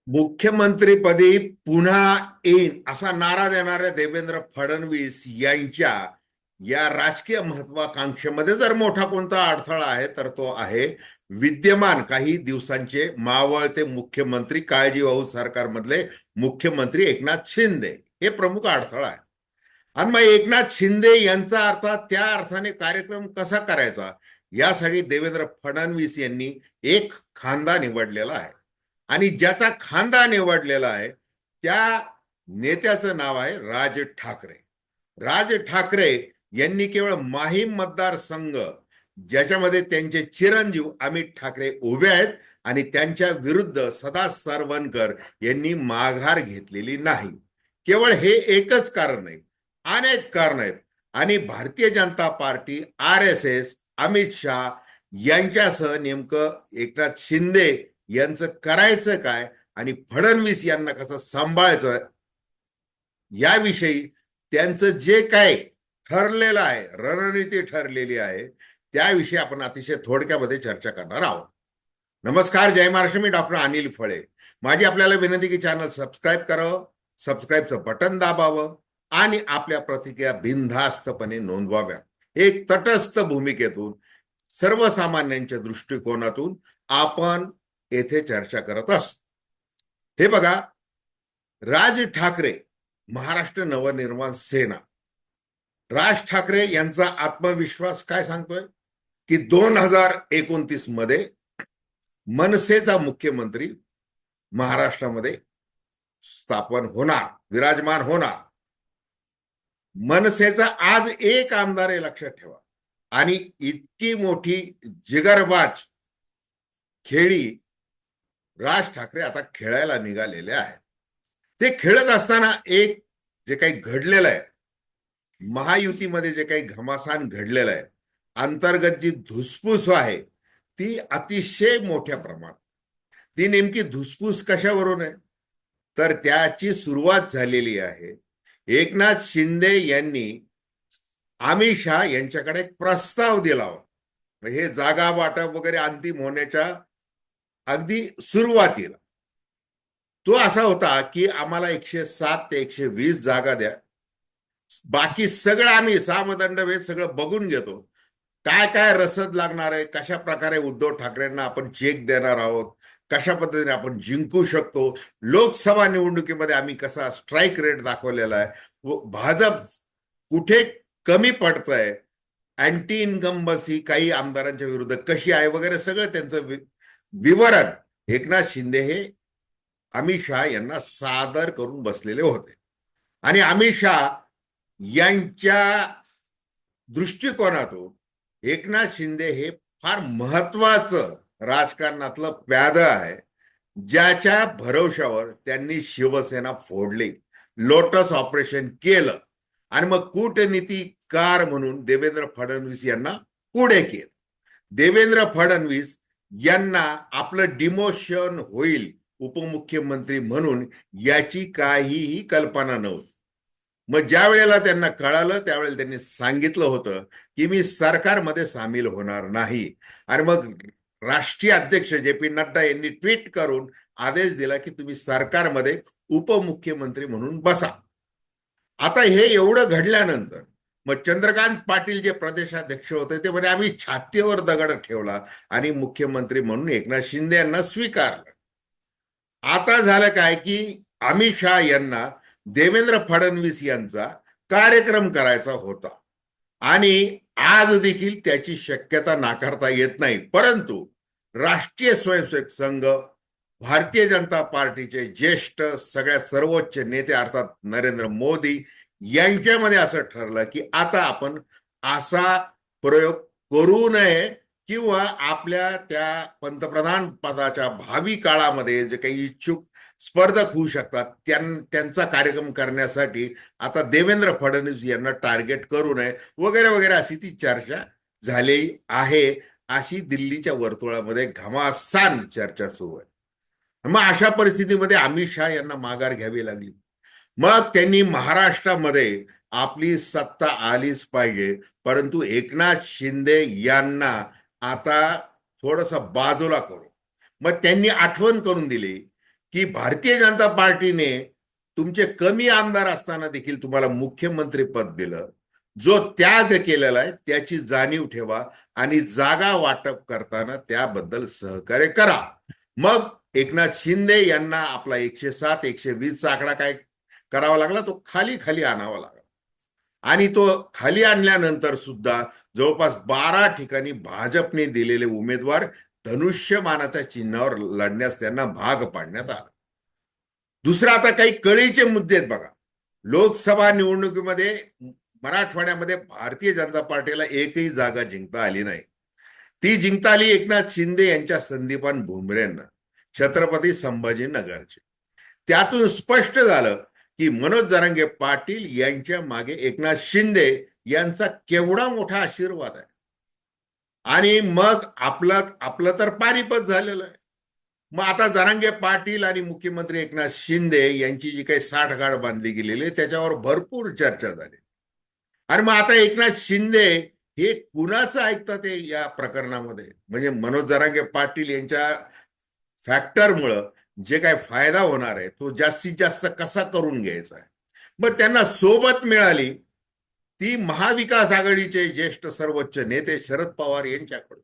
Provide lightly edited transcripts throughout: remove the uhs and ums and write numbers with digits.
मुख्यमंत्रीपदी पुन्हा येईन असा नारा देणाऱ्या देवेंद्र फडणवीस यांच्या या राजकीय महत्वाकांक्षेमध्ये जर मोठा कोणता अडथळा आहे तर तो आहे विद्यमान काही दिवसांचे मावळते मुख्यमंत्री काळजीवाहू सरकारमधले मुख्यमंत्री एकनाथ शिंदे हे प्रमुख अडथळा आहे. आणि मग एकनाथ शिंदे यांचा अर्थात त्या अर्थाने कार्यक्रम कसा करायचा यासाठी देवेंद्र फडणवीस यांनी एक खांदा निवडलेला आहे. आणि ज्याचा खांदा निवडलेला आहे त्या नेत्याचं नाव आहे राज ठाकरे. राज ठाकरे यांनी केवळ माहीम मतदारसंघ ज्याच्यामध्ये त्यांचे चिरंजीव अमित ठाकरे उभे आहेत आणि त्यांच्या विरुद्ध सदा सरवणकर यांनी माघार घेतलेली नाही. केवळ हे एकच कारण नाही, अनेक कारण आहेत. आणि भारतीय जनता पार्टी, RSS, अमित शहा यांच्यासह नेमकं एकनाथ शिंदे यांचं करायचं काय आणि फडणवीस यांना कसं सांभाळायचं याविषयी त्यांचं जे काय ठरलेलं आहे, रणनीती ठरलेली आहे, त्याविषयी आपण अतिशय थोडक्यामध्ये चर्चा करणार आहोत. नमस्कार, जय महाराष्ट्र. मी डॉक्टर अनिल फळे. माझी आपल्याला विनंती की चॅनल सबस्क्राईब करावं, सबस्क्राईबचं बटन दाबावं आणि आपल्या प्रतिक्रिया बिनधास्तपणे नोंदवाव्या. एक तटस्थ भूमिकेतून सर्वसामान्यांच्या दृष्टिकोनातून आपण येथे चर्चा करत असतो. हे बघा, राज ठाकरे, महाराष्ट्र नवनिर्माण सेना, राज ठाकरे यांचा आत्मविश्वास काय सांगतोय की 2029 मध्ये मनसेचा मुख्यमंत्री महाराष्ट्रामध्ये स्थापन होणार, विराजमान होणार. मनसेचा आज एक आमदार आहे, लक्षात ठेवा. आणि इतकी मोठी जिगरबाज खेळी राज ठाकरे आता खेळायला निघालेले आहेत. ते खेळत असताना एक जे काही घडलेलं आहे, महायुतीमध्ये जे काही घमासान घडलेलं आहे, अंतर्गत जी धुसफूस आहे ती अतिशय मोठ्या प्रमाणात. ती नेमकी धुसफूस कशावरून आहे तर त्याची सुरुवात झालेली आहे. एकनाथ शिंदे यांनी अमित शहा यांच्याकडे एक प्रस्ताव दिला होता. हे जागा वाटप वगैरे अंतिम होण्याच्या अगदी सुरुवातीला तो असा होता की आम्हाला 107 ते 120 जागा द्या, बाकी सगळं आम्ही सामदंड भेद सगळं बघून घेतो. काय काय रसद लागणार आहे, कशा प्रकारे उद्धव ठाकरेंना आपण चेक देणार आहोत, कशा पद्धतीने आपण जिंकू शकतो, लोकसभा निवडणुकीमध्ये आम्ही कसा स्ट्राईक रेट दाखवलेला आहे, भाजप कुठे कमी पडतंय, अँटी इन्कम्बन्सी काही आमदारांच्या विरुद्ध कशी आहे वगैरे सगळं त्यांचं विवरण एकनाथ शिंदे हे अमित शहा यांना सादर करून बसलेले होते. आणि अमित शहा यांच्या दृष्टिकोनातून एकनाथ शिंदे हे फार महत्वाचं राजकारणातलं प्यादं आहे, ज्याच्या भरवशावर त्यांनी शिवसेना फोडली, लोटस ऑपरेशन केलं आणि मग कूटनीतिकार म्हणून देवेंद्र फडणवीस यांना पुढे केलं. देवेंद्र फडणवीस यांना आपलं डिमोशन होईल उपमुख्यमंत्री म्हणून याची काहीही कल्पना नव्हती. मग ज्या वेळेला त्यांना कळालं त्यावेळेला त्यांनी सांगितलं होतं की मी सरकारमध्ये सामील होणार नाही. आणि मग राष्ट्रीय अध्यक्ष JP नड्डा यांनी ट्विट करून आदेश दिला की तुम्ही सरकारमध्ये उपमुख्यमंत्री म्हणून बसा. आता हे एवढं घडल्यानंतर मग चंद्रकांत पाटील जे प्रदेशाध्यक्ष होते ते म्हणे आम्ही छातीवर दगड ठेवला आणि मुख्यमंत्री म्हणून एकनाथ शिंदे यांना स्वीकारलं. आता झालं काय की अमित शहा यांना देवेंद्र फडणवीस यांचा कार्यक्रम करायचा होता आणि आज देखील त्याची शक्यता नाकारता येत नाही. परंतु राष्ट्रीय स्वयंसेवक संघ, भारतीय जनता पार्टीचे ज्येष्ठ सगळ्यात सर्वोच्च नेते अर्थात नरेंद्र मोदी यांच्यामध्ये असं ठरलं की आता आपण असा प्रयोग करू नये किंवा आपल्या त्या पंतप्रधान पदाच्या भावी काळामध्ये जे काही इच्छुक स्पर्धक होऊ शकतात त्यांचा कार्यक्रम करण्यासाठी आता देवेंद्र फडणवीस यांना टार्गेट करू नये वगैरे वगैरे अशी ती चर्चा झाली आहे. अशी दिल्लीच्या वर्तुळामध्ये घमासान चर्चा सुरू आहे. मग अशा परिस्थितीमध्ये अमित शहा यांना माघार घ्यावी लागली. मग त्यांनी महाराष्ट्रामध्ये आपली सत्ता आलीच पाहिजे, परंतु एकनाथ शिंदे यांना आता थोडंसं बाजूला करू. मग त्यांनी आठवण करून दिली की भारतीय जनता पार्टीने तुमचे कमी आमदार असताना देखील तुम्हाला मुख्यमंत्री पद दिलं. जो त्याग केलेला आहे त्याची जाणीव ठेवा आणि जागा वाटप करताना त्याबद्दल सहकार्य करा. मग एकनाथ शिंदे यांना आपला 107 120चा आकडा काय करावा लागला, तो खाली खाली आणावा लागला. आणि तो खाली आणल्यानंतर सुद्धा जवळपास 12 ठिकाणी भाजपने दिलेले उमेदवार धनुष्यबाणाच्या चिन्हावर लढण्यास त्यांना भाग पाडण्यात आलं. दुसरा आता काही कळीचे मुद्दे आहेत बघा. लोकसभा निवडणुकीमध्ये मराठवाड्यामध्ये भारतीय जनता पार्टीला एकही जागा जिंकता आली नाही. ती जिंकता आली एकनाथ शिंदे यांच्या संदीपान भुमरेंना, छत्रपती संभाजीनगरचे. त्यातून स्पष्ट झालं की मनोज जरांगे पाटील यांच्या मागे एकनाथ शिंदे यांचा केवढा मोठा आशीर्वाद आहे. आणि मग आपलं तर पानिपत झालेलं आहे. मग आता जरांगे पाटील आणि मुख्यमंत्री एकनाथ शिंदे यांची जी काही साठगाठ बांधली गेलेली आहे त्याच्यावर भरपूर चर्चा झाली. आणि मग आता एकनाथ शिंदे हे कुणाचं ऐकतात या प्रकरणामध्ये, म्हणजे मनोज जरांगे पाटील यांच्या फॅक्टरमुळं जे काय फायदा होणार आहे तो जास्तीत जास्त कसा करून घ्यायचा आहे. मग त्यांना सोबत मिळाली ती महाविकास आघाडीचे ज्येष्ठ सर्वोच्च नेते शरद पवार यांच्याकडून.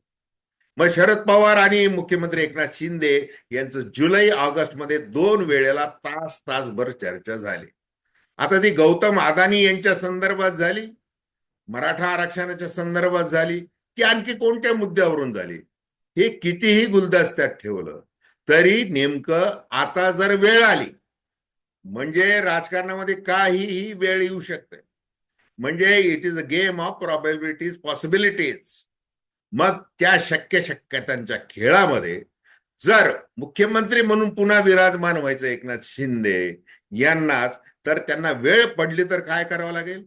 मग शरद पवार आणि मुख्यमंत्री एकनाथ शिंदे यांचं जुलै ऑगस्ट मध्ये 2 वेळेला तासभर चर्चा झाली. आता ती गौतम अदानी यांच्या संदर्भात झाली, मराठा आरक्षणाच्या संदर्भात झाली, की आणखी कोणत्या मुद्द्यावरून झाली, हे कितीही गुलदस्त्यात ठेवलं तरी नेमकं आता जर वेळ आली, म्हणजे राजकारणामध्ये काहीही वेळ येऊ शकते, म्हणजे it is a game of probabilities possibilities. मग त्या शक्यतांच्या खेळामध्ये जर मुख्यमंत्री म्हणून पुन्हा विराजमान व्हायचं एकनाथ शिंदे यांनाच, तर त्यांना वेळ पडली तर काय करावं लागेल,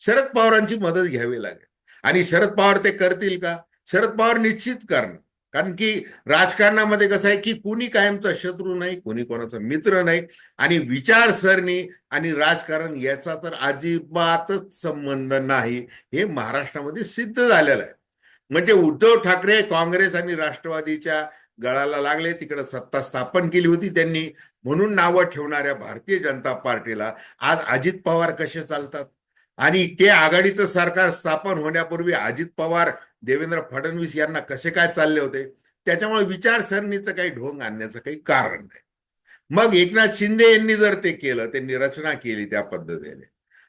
शरद पवारांची मदत घ्यावी लागेल. आणि शरद पवार ते करतील का? शरद पवार निश्चित करणार. कारण की राजकारणामध्ये कसं आहे की कुणी कायमचा शत्रू नाही, कुणी कोणाचा मित्र नाही, आणि विचारसरणी आणि राजकारण याचा तर अजिबातच संबंध नाही, हे महाराष्ट्रामध्ये सिद्ध झालेलं आहे. म्हणजे उद्धव ठाकरे काँग्रेस आणि राष्ट्रवादीच्या गळाला लागले, तिकडे सत्ता स्थापन केली होती त्यांनी, म्हणून नावं ठेवणाऱ्या भारतीय जनता पार्टीला आज अजित पवार कसे चालतात. आणि ते आघाडीचं सरकार स्थापन होण्यापूर्वी अजित पवार देवेंद्र फडणवीस यांना कसे काय चालले होते, त्याच्यामुळे विचारसरणीचं काही ढोंग आणण्याचं काही कारण नाही. मग एकनाथ शिंदे यांनी जर ते केलं, त्यांनी रचना केली त्या पद्धतीने,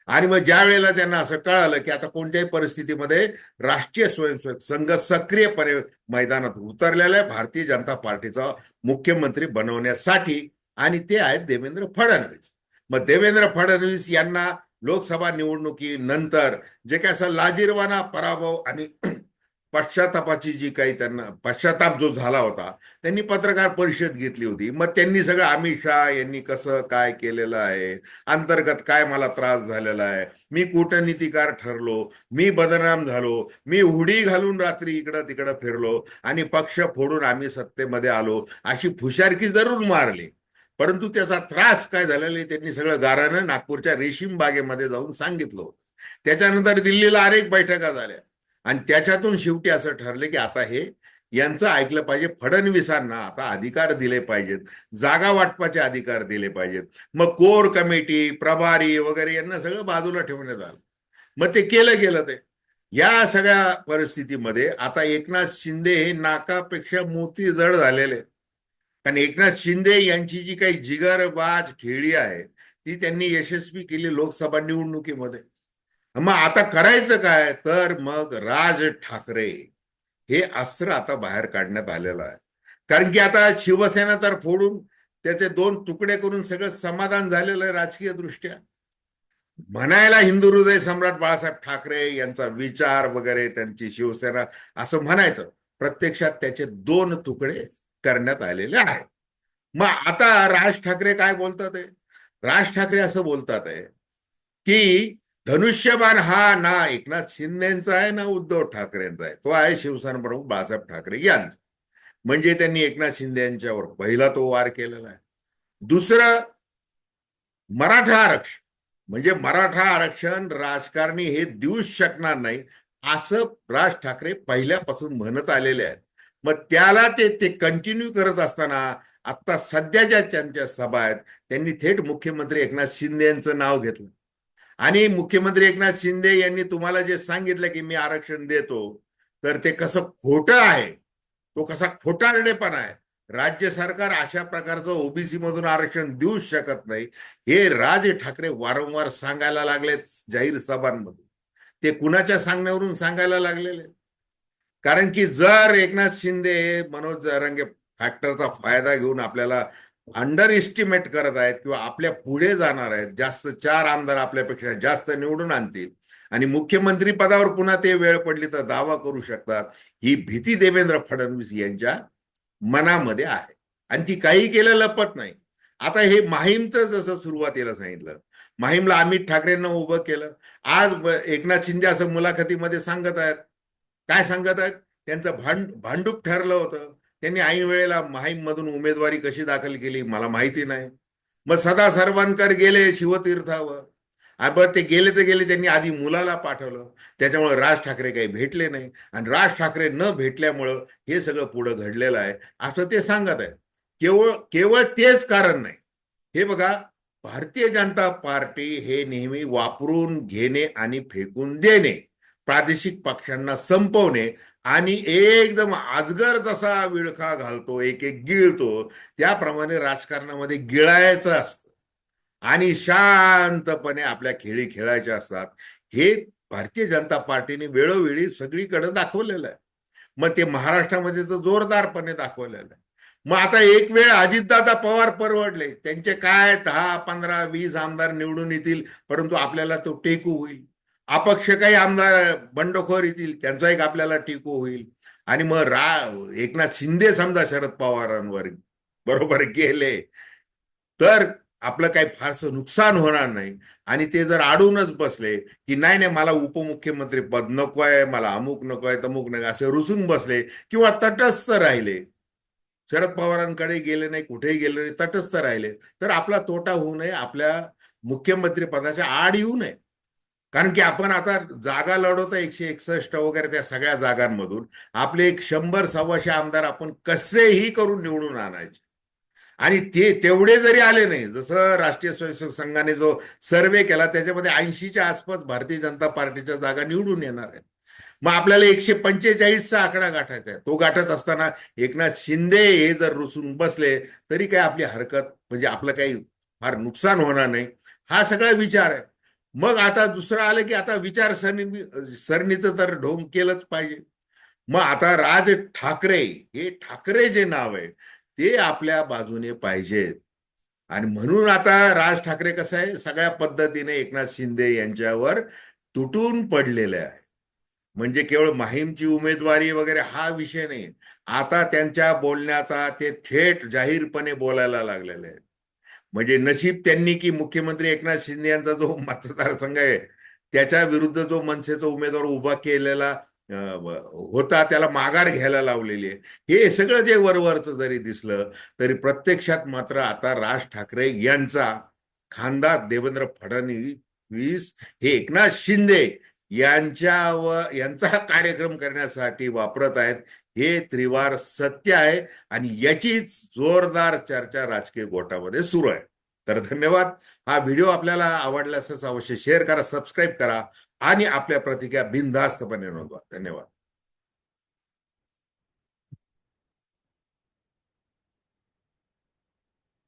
आणि मग ज्या वेळेला त्यांना असं कळालं की आता कोणत्याही परिस्थितीमध्ये राष्ट्रीय स्वयंसेवक संघ सक्रियपणे मैदानात उतरलेला आहे भारतीय जनता पार्टीचा मुख्यमंत्री बनवण्यासाठी, आणि ते आहेत देवेंद्र फडणवीस. मग देवेंद्र फडणवीस यांना लोकसभा निवडणुकीनंतर जे काय असं लाजिरवाना पराभव आणि पश्चातापाची जी काही त्यांना पश्चाताप जो झाला होता, त्यांनी पत्रकार परिषद घेतली होती. मग त्यांनी सगळं अमित शहा यांनी कसं काय केलेलं आहे, अंतर्गत काय मला त्रास झालेला आहे, मी कूटनीतिकार ठरलो, मी बदनाम झालो, मी हुडी घालून रात्री इकडं तिकडं फिरलो आणि पक्ष फोडून आम्ही सत्तेमध्ये आलो, अशी फुशारकी जरूर मारली. परंतु त्याचा त्रास काय झालेला त्यांनी सगळं गारानं नागपूरच्या रेशीम बागेमध्ये जाऊन सांगितलं. त्याच्यानंतर दिल्लीला अनेक बैठका झाल्या आणि त्याच्यातून शेवटी असं ठरले की आता हे यांचं ऐकलं पाहिजे, फडणवीसांना आता अधिकार दिले पाहिजेत, जागा वाटपाचे अधिकार दिले पाहिजेत. मग कोर कमिटी, प्रभारी वगैरे यांना सगळं बाजूला ठेवण्यात आलं. मग ते केलं गेलं. ते या सगळ्या परिस्थितीमध्ये आता एकनाथ शिंदे हे नाकापेक्षा मोती जड झालेले. कारण एकनाथ शिंदे यांची जी काही जिगरबाज खेळी आहे ती त्यांनी यशस्वी केली लोकसभा निवडणुकीमध्ये. मग आता करायचं काय, तर मग राज ठाकरे हे अस्त्र आता बाहेर काढण्यात आलेलं आहे. कारण की आता शिवसेना तर फोडून त्याचे 2 तुकडे करून सगळं समाधान झालेलं आहे राजकीय दृष्ट्या. म्हणायला हिंदू हृदय सम्राट बाळासाहेब ठाकरे यांचा विचार वगैरे त्यांची शिवसेना असं म्हणायचं, प्रत्यक्षात त्याचे 2 तुकडे करण्यात आलेले आहे. मग आता राज ठाकरे काय बोलतात आहे, राज ठाकरे असं बोलतात आहे की धनुष्यबाण हा ना एकनाथ शिंदेचा आहे ना उद्धव ठाकरेंचा आहे, तो आहे शिवसेना प्रमुख बाळासाहेब ठाकरे यांचा. म्हणजे त्यांनी एकनाथ शिंदे यांच्यावर पहिला तो वार केलेला आहे. दुसरं, मराठा आरक्षण, म्हणजे मराठा आरक्षण राजकारणी हे देऊच शकणार नाही असं राज ठाकरे पहिल्यापासून म्हणत आलेले आहेत. मग त्याला ते कंटिन्यू करत असताना आता सध्याच्या त्यांच्या सभा आहेत त्यांनी थेट मुख्यमंत्री एकनाथ शिंदे यांचं नाव घेतलं आणि मुख्यमंत्री एकनाथ शिंदे यांनी तुम्हाला जे सांगितलं की मी आरक्षण देतो तर ते कसं खोटं आहे, तो कसा खोटारडेपणा आहे. राज्य सरकार अशा प्रकारचं ओबीसी मधून आरक्षण देऊच शकत नाही हे राज ठाकरे वारंवार सांगायला लागलेत जाहीर सभांमधून. ते कुणाच्या सांगण्यावरून सांगायला लागलेले? कारण की जर एकनाथ शिंदे मनोज जरांगे फॅक्टरचा फायदा घेऊन आपल्याला अंडर एस्टिमेट करत आहेत किंवा आपल्या पुढे जाणार आहेत, जास्त 4 आमदार आपल्यापेक्षा जास्त निवडून आणतील आणि मुख्यमंत्री पदावर पुन्हा ते वेळ पडली तर दावा करू शकतात, ही भीती देवेंद्र फडणवीस यांच्या मनामध्ये आहे आणि ती काही केलं लपत नाही. आता हे माहीमचं जसं सुरुवातीला सांगितलं, माहीमला अमित ठाकरेंना उभं केलं. आज एकनाथ शिंदे असं मुलाखतीमध्ये सांगत आहेत, काय सांगत आहेत, त्यांचं भांडूप ठरलं होतं. त्यांनी ऐन वेळेला माहीम मधून उमेदवारी कशी दाखल केली मला माहिती नाही. मग सदा सरवणकर गेले शिवतीर्थावर. बरं ते गेले तर गेले, त्यांनी आधी मुलाला पाठवलं, त्याच्यामुळे राज ठाकरे काही भेटले नाही आणि राज ठाकरे न भेटल्यामुळं हे सगळं पुढं घडलेलं आहे असं ते सांगत आहे. केवळ केवळ तेच कारण नाही. हे बघा, भारतीय जनता पार्टी हे नेहमी वापरून घेणे आणि फेकून देणे, प्रादेशिक पक्षांना संपवणे आणि एकदम अजगर जसा विळखा घालतो एक एक गिळतो त्याप्रमाणे राजकारणामध्ये गिळायचं असतं आणि शांतपणे आपल्या खेळी खेळायच्या असतात. हे भारतीय जनता पार्टीने वेळोवेळी सगळीकडे दाखवलेलं आहे. मग ते महाराष्ट्रामध्ये तर जोरदारपणे दाखवलेलं आहे. मग आता एक वेळ अजितदादा पवार परवडले, त्यांचे काय 10 15 20 आमदार निवडून येतील परंतु आपल्याला तो टेकू होईल. अपक्ष काही आमदार बंडखोर येतील, त्यांचा एक आपल्याला टेकू होईल. आणि मग एकनाथ शिंदे समजा शरद पवारांवर बरोबर गेले तर आपलं काही फारसं नुकसान होणार नाही. आणि ते जर अडूनच बसले की नाही नाही मला उपमुख्यमंत्री पद नको आहे, मला अमुक नको आहे, तमुक नको, असे रुसून बसले किंवा तटस्थ राहिले, शरद पवारांकडे गेले नाही, कुठेही गेले नाही, तटस्थ राहिले, तर आपला तोटा होऊ नये, आपल्या मुख्यमंत्री पदाच्या आड येऊ नये. कारण की आपण आता जागा लढवतो 161 वगैरे, त्या सगळ्या जागांमधून आपले एक 100-125 आमदार आपण कसेही करून निवडून आणायचे. आणि ते तेवढे जरी आले नाही, जसं राष्ट्रीय स्वयंसेवक संघाने जो सर्वे केला त्याच्यामध्ये 80च्या आसपास भारतीय जनता पार्टीच्या जागा निवडून येणार आहेत. मग आपल्याला 145चा आकडा गाठायचा आहे. तो गाठत असताना एकनाथ शिंदे हे जर रुसून बसले तरी काय आपली हरकत, म्हणजे आपलं काही फार नुकसान होणार नाही, हा सगळा विचार आहे. मग आता दुसरं आलं की आता विचारसरणीचं तर ढोंग केलंच पाहिजे. मग आता राज ठाकरे, हे ठाकरे जे नाव आहे ते आपल्या बाजूने पाहिजेत. आणि म्हणून आता राज ठाकरे कसं आहे, सगळ्या पद्धतीने एकनाथ शिंदे यांच्यावर तुटून पडलेले आहे. म्हणजे केवळ माहीमची उमेदवारी वगैरे हा विषय नाही, आता त्यांच्या बोलण्याचा ते थेट जाहीरपणे बोलायला लागलेले आहेत. म्हणजे नशीब त्यांनी की मुख्यमंत्री एकनाथ शिंदे यांचा जो मतदारसंघ आहे त्याच्या विरुद्ध जो मनसेचा उमेदवार उभा केलेला होता त्याला माघार घ्यायला लावलेली आहे. हे सगळं जे वरवरचं जरी दिसलं तरी प्रत्यक्षात मात्र आता राज ठाकरे यांचा खांदा देवेंद्र फडणवीस हे एकनाथ शिंदे यांचा कार्यक्रम करण्यासाठी वापरत आहेत, हे त्रिवार सत्य आहे. आणि याचीच जोरदार चर्चा राजकीय गोटामध्ये सुरू आहे. तर धन्यवाद. हा व्हिडिओ आपल्याला आवडला असेल अवश्य शेअर करा, सबस्क्राईब करा आणि आपल्या प्रतिक्रिया बिनधास्तपणे नोंदवा. धन्यवाद.